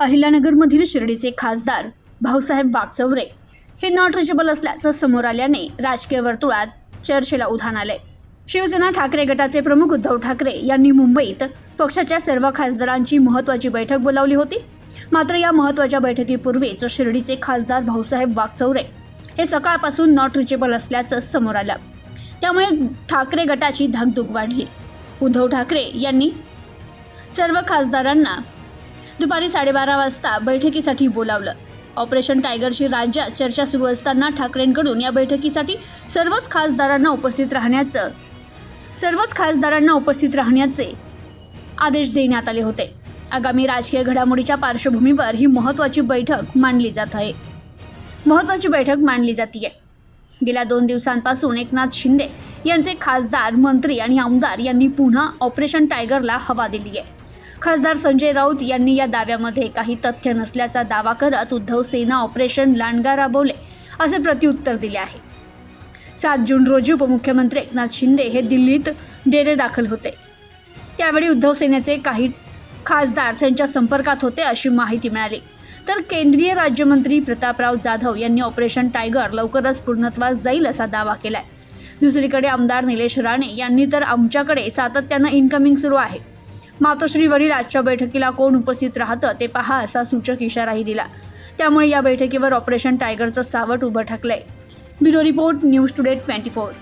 अहिल्यानगरमधील शिर्डीचे खासदार भाऊसाहेब वागचौरे हे not reachable असल्याचं समोर आल्याने राजकीय वर्तुळात चर्चेला उधाण आले। शिवसेना ठाकरे गटाचे प्रमुख उद्धव ठाकरे यांनी मुंबईत पक्षाच्या सर्व खासदारांची महत्त्वाची बैठक बोलावली होती। मात्र या महत्त्वाच्या बैठकीपूर्वीच शिर्डीचे खासदार भाऊसाहेब वागचौरे हे सकाळपासून नॉट रिचेबल असल्याचं समोर आलं। त्यामुळे ठाकरे गटाची धाकधूक वाढली। उद्धव ठाकरे यांनी सर्व खासदारांना दुपारी 12:30 वाजता बैठकीसाठी बोलावलं। ऑपरेशन टायगरची राज्यात चर्चा सुरू असताना ठाकरेंकडून या बैठकीसाठी सर्वच खासदारांना उपस्थित राहण्याचे आदेश देण्यात आले होते। आगामी राजकीय घडामोडीच्या पार्श्वभूमीवर ही महत्त्वाची बैठक मांडली जातीये। गेल्या 2 दिवसांपासून एकनाथ शिंदे यांचे खासदार, मंत्री आणि आमदार यांनी पुन्हा ऑपरेशन टायगरला हवा दिली आहे। खासदार संजय राऊत यांनी या दाव्यामध्ये काही तथ्य नसल्याचा दावा करत उद्धव सेना ऑपरेशन लांडगा राबवले असे प्रत्युत्तर दिले आहे। 7 जून रोजी उपमुख्यमंत्री एकनाथ शिंदे हे दिल्लीत डेरे दाखल होते। त्यावेळी उद्धव सेनेचे काही खासदार त्यांच्या संपर्कात होते अशी माहिती मिळाली। तर केंद्रीय राज्यमंत्री प्रतापराव जाधव यांनी ऑपरेशन टायगर लवकरच पूर्णत्वास जाईल असा दावा केलाय। दुसरीकडे आमदार निलेश राणे यांनी तर आमच्याकडे सातत्यानं इनकमिंग सुरू आहे, मातोश्रीवरील आजच्या बैठकीला कोण उपस्थित राहतं ते पहा असा सूचक इशाराही दिला। त्यामुळे या बैठकीवर ऑपरेशन टायगरचं सावट उभं ठाकलंय। Bureau report, news today 24।